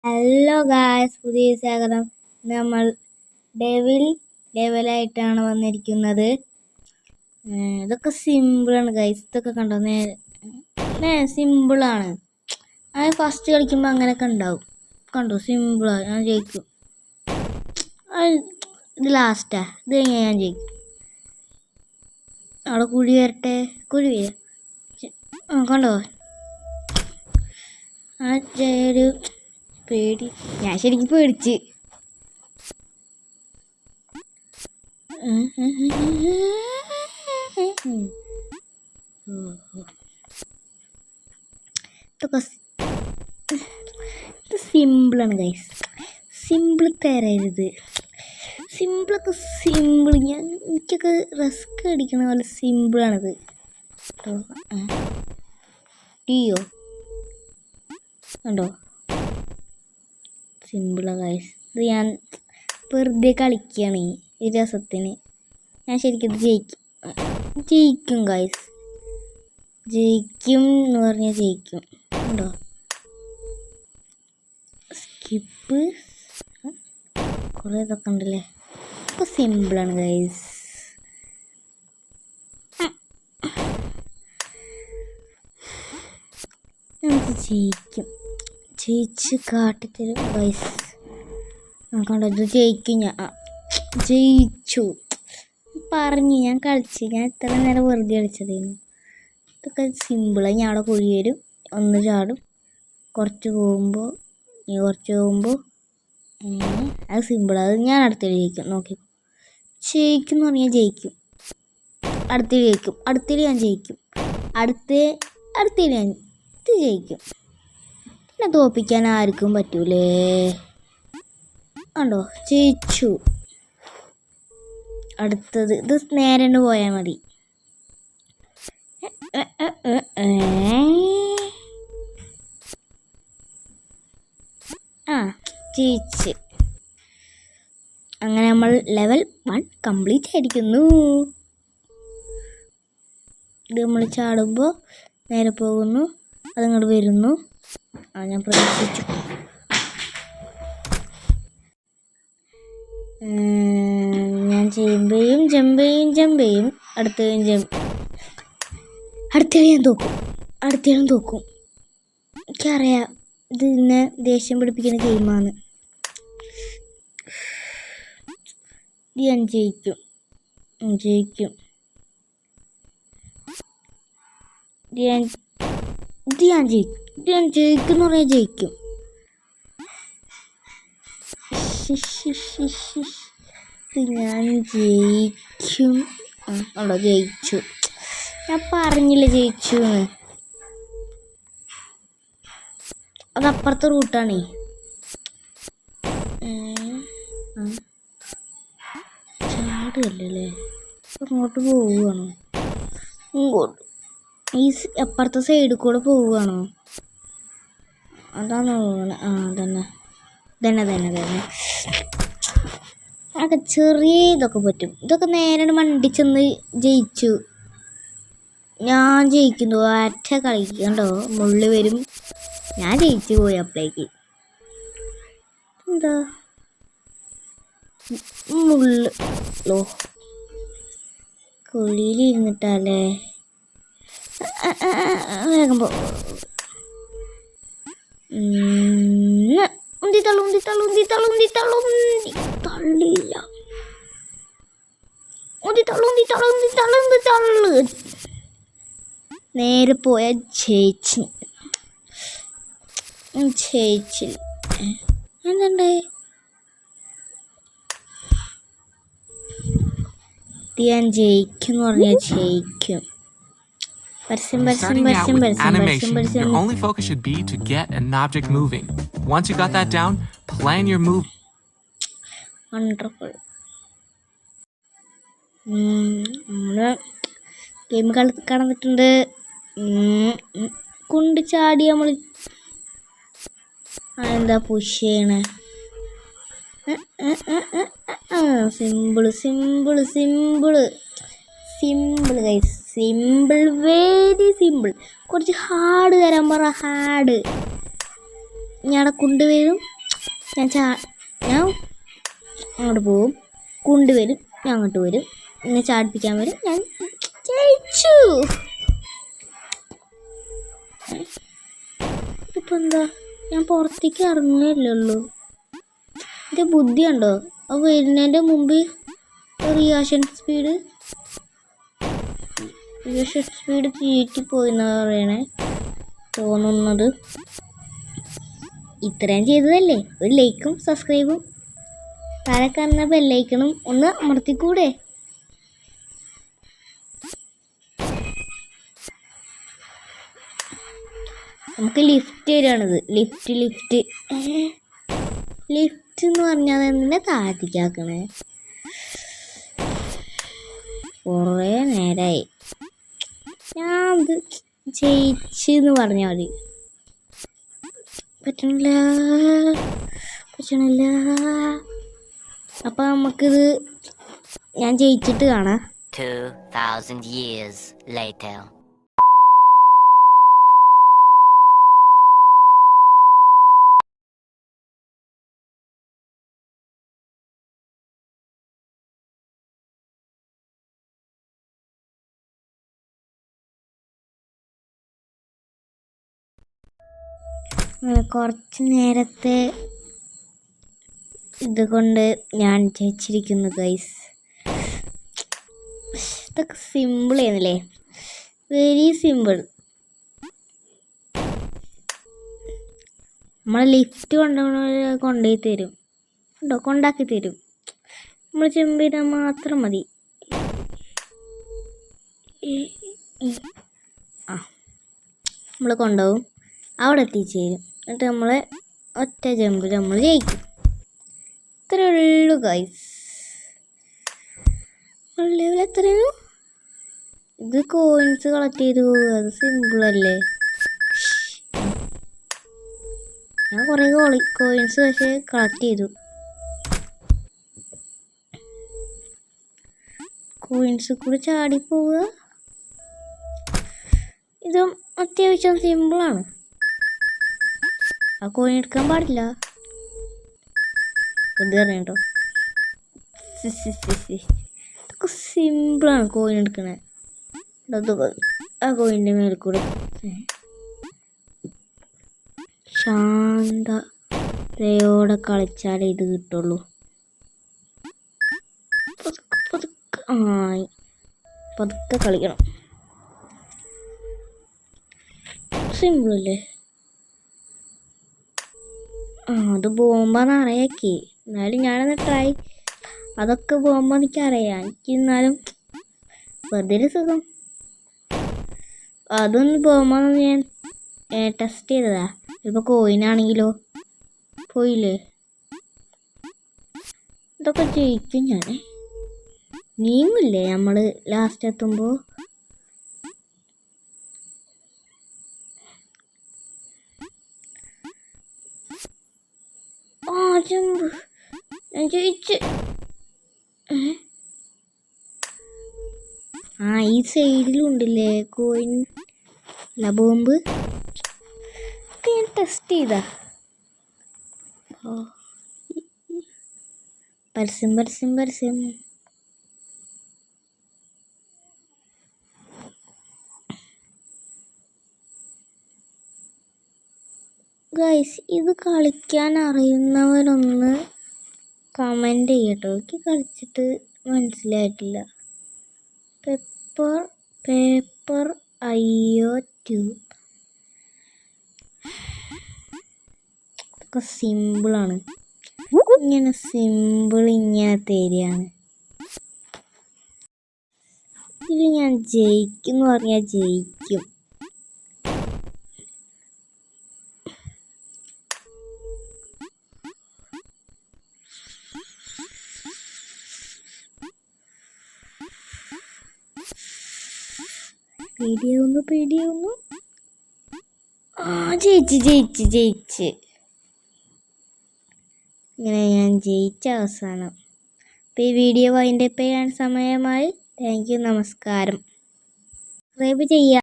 Hello guys, പുതിയ സ്വാഗതം. നമ്മൾ ലെവലായിട്ടാണ് വന്നിരിക്കുന്നത്. ഇതൊക്കെ സിമ്പിളാണ് ഗായ്സ്. ഇതൊക്കെ കണ്ടോ, സിമ്പിളാണ്. അത് ഫസ്റ്റ് കളിക്കുമ്പോൾ അങ്ങനെയൊക്കെ ഉണ്ടാവും. കണ്ടോ, സിമ്പിളാണ്. ഞാൻ ജയിക്കും. ഇത് ലാസ്റ്റാ. ഇത് കഴിഞ്ഞാൽ ഞാൻ ജയിക്കും. അവിടെ കുഴി വരട്ടെ. കുഴി വരാം. കണ്ടോ, ആ ഒരു പേടി. ഞാൻ ശരിക്കും പേടിച്ച്. ഇത് സിമ്പിളാണ് ഗൈസ്. സിമ്പിൾ തരരുത്. സിമ്പിളൊക്കെ സിമ്പിൾ. എനിക്കൊക്കെ റിസ്ക് അടിക്കണ പോലെ സിമ്പിളാണിത്. ടിയോ കണ്ടോ, സിമ്പിളാ ഗൈസ്. ഇത് ഞാൻ വെറുതെ കളിക്കുകയാണ് ഈ രസത്തിന്. ഞാൻ ശരിക്കും ഇത് ജയിക്കും ഗൈസ്. ജയിക്കും എന്ന് പറഞ്ഞാൽ ജയിക്കും. ഉണ്ടോ, സ്കിപ്പ് കുറേ ഇതൊക്കെ ഉണ്ടല്ലേ. ഇപ്പോൾ സിമ്പിളാണ് ഗൈസ്. നമുക്ക് ജയിക്കും. ജയിച്ച് കാട്ടിത്തരും ഗൈസ്. കണ്ടോ, ഇത് ജയിക്കും. ഞാൻ ജയിച്ചു പറഞ്ഞു. ഞാൻ കളിച്ച്. ഞാൻ ഇത്ര നേരം വെറുതെ കളിച്ചതായിരുന്നു. ഇതൊക്കെ സിമ്പിളാണ്. ഞാൻ അവിടെ കുഴി വരും, ഒന്ന് ചാടും, കുറച്ച് പോകുമ്പോൾ അത് സിമ്പിളാണ്. അത് ഞാൻ അടുത്തേക്ക് ജയിക്കും. നോക്കി ജയിക്കും എന്ന് പറഞ്ഞാൽ ജയിക്കും. അടുത്തേക്ക് ജയിക്കും. അടുത്തേക്ക് ഞാൻ ജയിക്കും. അടുത്തേക്ക് ഞാൻ ഇത് ജയിക്കും. പിന്നെ തോൽപ്പിക്കാൻ ആർക്കും പറ്റൂലേ. കണ്ടോ, ജയിച്ചു. അടുത്തത് ഇത് നേരെ പോയാൽ മതി. ജയിച്ച്. അങ്ങനെ നമ്മൾ ലെവൽ 1 കംപ്ലീറ്റ് ആയിരിക്കുന്നു. ഇത് നമ്മൾ ചാടുമ്പോൾ നേരെ പോകുന്നു, അതങ്ങോട്ട് വരുന്നു. ഞാൻ പ്രതീക്ഷിച്ചു. ഞാൻ ജമ്പ് ചെയ്യും. അടുത്തേലും ഞാൻ തോക്കും. എനിക്കറിയാം ഇത് ഇന്നെ ദേഷ്യം പിടിപ്പിക്കുന്ന ഗെയിമാണ്. ഞാൻ ജയിക്കും. ഞാൻ ജയിക്കും എന്ന് പറഞ്ഞാൽ ജയിക്കും. ഞാൻ ജയിക്കും. അവിടെ ജയിച്ചു. ഞാൻ പറഞ്ഞില്ല ജയിച്ചു എന്ന്. അതപ്പുറത്തെ റൂട്ടാണേ. ചാടുകയല്ലേ, അങ്ങോട്ട് പോവുകയാണോ? ഇങ്ങോട്ട് ഈ അപ്പുറത്തെ സൈഡിൽ കൂടെ പോവുകയാണോ? അതാണോ? തന്നെ അതൊക്കെ ചെറിയ ഇതൊക്കെ പറ്റും. ഇതൊക്കെ നേരെ മണ്ടി ചെന്ന് ജയിച്ചു. ഞാൻ ജയിക്കുന്നു. ഒറ്റ കളിക്കണ്ടോ, മുള്ളി വരും. ഞാൻ ജയിച്ചു പോയി. അപ്പോഴേക്ക് എന്താ മുള്ളോ കുഴിയിലിരുന്നിട്ടല്ലേ. വേഗം പോ. തള്ളിയില്ല. നേരെ പോയ ജയിച്ചില്ല. എന്തുണ്ട്, ഞാൻ ജയിക്കും എന്ന് പറഞ്ഞാൽ ജയിക്കും. Starting out with animation, your only focus should be to get an object moving. Once you got that down, plan your move. Wonderful. Game കടന്നിട്ടുണ്ട്. കൊണ്ട് ചാടി നമ്മൾ എന്താ പുഷ് ചെയ്യണേ. Simple guys. Simple, very simple. കുറച്ച് ഹാർഡ് തരാൻ പറ. Hard ഞാൻ കൊണ്ടുവരും. ഞാൻ അങ്ങോട്ട് പോവും, കൊണ്ടുവരും, ഞാൻ അങ്ങോട്ട് വരും, എന്നെ ചാടിപ്പിക്കാൻ വരും, ഞാൻ ജയിച്ചു. ഇതിപ്പോൾ എന്താ, ഞാൻ പുറത്തേക്ക് ഇറങ്ങുകയല്ലുള്ളൂ. എൻ്റെ ബുദ്ധി ഉണ്ടോ? അത് വരുന്നതിൻ്റെ മുമ്പ് റിയാക്ഷൻ സ്പീഡ് ചീറ്റിപ്പോയിന്നാണ് പറയണേ തോന്നുന്നത്. ഇത്രയും ചെയ്തതല്ലേ, ഒരു ലൈക്കും സബ്സ്ക്രൈബും താഴെ കാണുന്ന ബെല്ലൈക്കണും ഒന്ന് അമർത്തിക്കൂടെ? നമുക്ക് ലിഫ്റ്റ് വരികയാണിത്. ലിഫ്റ്റ് എന്ന് പറഞ്ഞാൽ തന്നെ താഴത്തേക്കാക്കണേ. കുറേ നേരമായി. ഞാൻ ഇത് ജയിച്ചെന്ന് പറഞ്ഞാൽ മതി. പറ്റണില്ല. അപ്പം നമുക്കിത് ഞാൻ ജയിച്ചിട്ട് കാണാം. 2000 years later. കുറച്ച് നേരത്തെ ഇതുകൊണ്ട് ഞാൻ ജയിച്ചിരിക്കുന്നു ഗൈസ്. ഇതൊക്കെ സിമ്പിൾ ആയിരുന്നില്ലേ, വെരി സിമ്പിൾ. നമ്മളെ ലിഫ്റ്റ് കൊണ്ടുപോയി തരും ഉണ്ടോ, കൊണ്ടാക്കി തരും. നമ്മൾ ചെമ്പിടാൻ മാത്രം മതി. നമ്മൾ കൊണ്ടുപോകും, അവിടെ എത്തിച്ചേരും. എന്നിട്ട് നമ്മളെ ഒറ്റ ജമ്പിൽ നമ്മൾ ജയിക്കും. ഇത്രയേ ഉള്ളൂ ഗൈസ്. ലെവൽ എത്രയോ? ഇത് കോയിൻസ് കളക്ട് ചെയ്ത് പോകുക, അത് സിമ്പിളല്ലേ. ഞാൻ കുറേ കോയിൻസ് പക്ഷേ കളക്ട് ചെയ്തു. കോയിൻസ് കൂടി ചാടിപ്പോവുക. ഇതും അത്യാവശ്യം സിമ്പിളാണ്. ആ കോയിൻ എടുക്കാൻ പാടില്ല, ഇത് അറിയണ്ടോ. ഇതൊക്കെ സിമ്പിളാണ് കോയിൻ എടുക്കണേ. ആ കോയിൻ്റെ മേലെ കൂടെ ശാന്തതയോടെ കളിച്ചാലേ ഇത് കിട്ടുള്ളൂ. പതുക്കെ കളിക്കണം. സിമ്പിളല്ലേ. അത് ബോംബാന്ന് അറിയാക്കി, എന്നാലും ഞാനൊന്ന് ട്രൈ. അതൊക്കെ ബോംബ എനിക്കറിയാം, എനിക്ക് എന്നാലും വെറുതെ ഒരു സുഖം. അതൊന്ന് ബോംബാന്ന് ഞാൻ ടെസ്റ്റ് ചെയ്തതാ. ചിലപ്പോൾ കോയിനാണെങ്കിലോ പോയില്ലേ. ഇതൊക്കെ ജയിക്കും ഞാൻ. നീങ്ങില്ലേ നമ്മൾ ലാസ്റ്റ് എത്തുമ്പോൾ. ജമ്പ്, ഞാൻ ജയിച്ച്. ഈ സൈഡിലുണ്ടല്ലേ കോയിൻ, അല്ല ബോംബ്. ഒക്കെ ഞാൻ ടെസ്റ്റ് ചെയ്താ. പരസ്യം. ഗൈസ്, ഇത് കളിക്കാൻ അറിയുന്നവരൊന്ന് കമൻറ്റ് ചെയ്യട്ടോ. എനിക്ക് കളിച്ചിട്ട് മനസ്സിലായിട്ടില്ല. പേപ്പർ അയ്യോ ട്യൂബ് ഇതൊക്കെ സിമ്പിളാണ്. ഇങ്ങനെ തരികയാണ്. ഇത് ഞാൻ ജയിക്കും എന്ന് പറഞ്ഞാൽ ജയിക്കും. പേടിയാവുന്നു. ജയിച്ച്. ഇങ്ങനെ ഞാൻ ജയിച്ച അവസാനം. അപ്പോൾ ഈ വീഡിയോ വൈൻഡപ്പ് ചെയ്യാൻ സമയമായി. താങ്ക് യു, നമസ്കാരം. സബ്സ്ക്രൈബ് ചെയ്യുക.